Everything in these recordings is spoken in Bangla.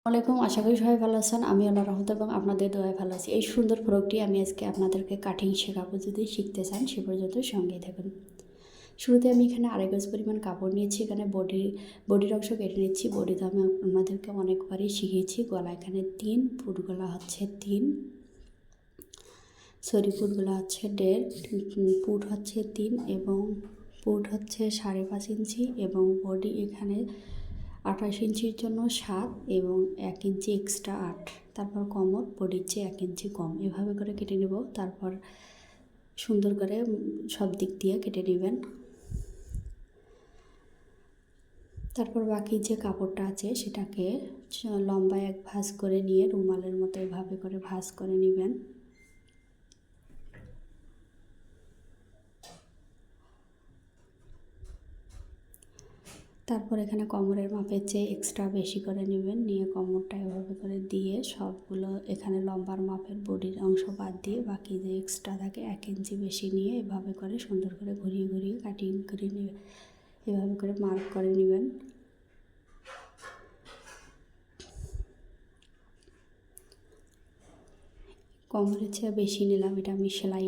ওয়ালাইকুম, আশা করি সবাই ভালো আছেন। আমি আল্লাহর রহমতে এবং আপনাদের দোয়ায় ভালো আছি। এই সুন্দর ফ্রকটি আমি আজকে আপনাদেরকে কাটিং শেখাবো। যদি শিখতে চান সে পর্যন্ত সঙ্গেই থাকুন। শুরুতে আমি এখানে 2.5 গজ পরিমাণ কাপড় নিয়েছি। এখানে বডির অংশ কেটে নিচ্ছি। বডি তো আমি আপনাদেরকে অনেকবারই শিখিয়েছি। গলা এখানে 3, ফুট গলা হচ্ছে 3, ফুট গলা হচ্ছে 1.5, ফুট হচ্ছে 3 এবং ফুট হচ্ছে 5.5 ইঞ্চি এবং বডি এখানে 28 ইঞ্চির জন্য 7 এবং 1 ইঞ্চি এক্সট্রা 8। তারপর কোমর বডির চেয়ে 1 ইঞ্চি কম, এভাবে করে কেটে নেব। তারপর সুন্দর করে সব দিক দিয়ে কেটে নেবেন। তারপর বাকি যে কাপড়টা আছে সেটাকে লম্বায় 1 ভাঁজ করে নিয়ে রুমালের মতো এভাবে করে ভাঁজ করে নেবেন। তারপর এখানে কোমরের মাপের চেয়ে এক্সট্রা বেশি করে নেবেন, নিয়ে কোমরটা এভাবে করে দিয়ে সবগুলো এখানে লম্বার মাপের বডির অংশ বাদ দিয়ে বাকি যে এক্সট্রা থাকে 1 ইঞ্চি বেশি নিয়ে এভাবে করে সুন্দর করে ঘুরিয়ে ঘুরিয়ে কাটিং করে নেবেন। এভাবে করে মার্ক করে নেবেন। কোমরের চেয়ে বেশি নিলাম, এটা আমি সেলাই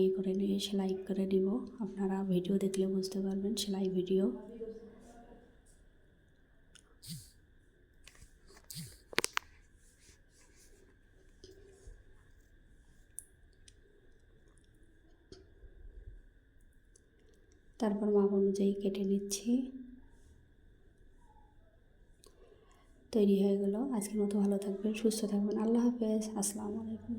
করে নিব। আপনারা ভিডিও দেখলে বুঝতে পারবেন, সেলাই ভিডিও। তারপর মাপ অনুযায়ী কেটে নিচ্ছি। তৈরি হয়ে গেল। আজকের মতো ভালো থাকবেন, সুস্থ থাকবেন। আল্লাহ হাফেজ, আসসালামু আলাইকুম।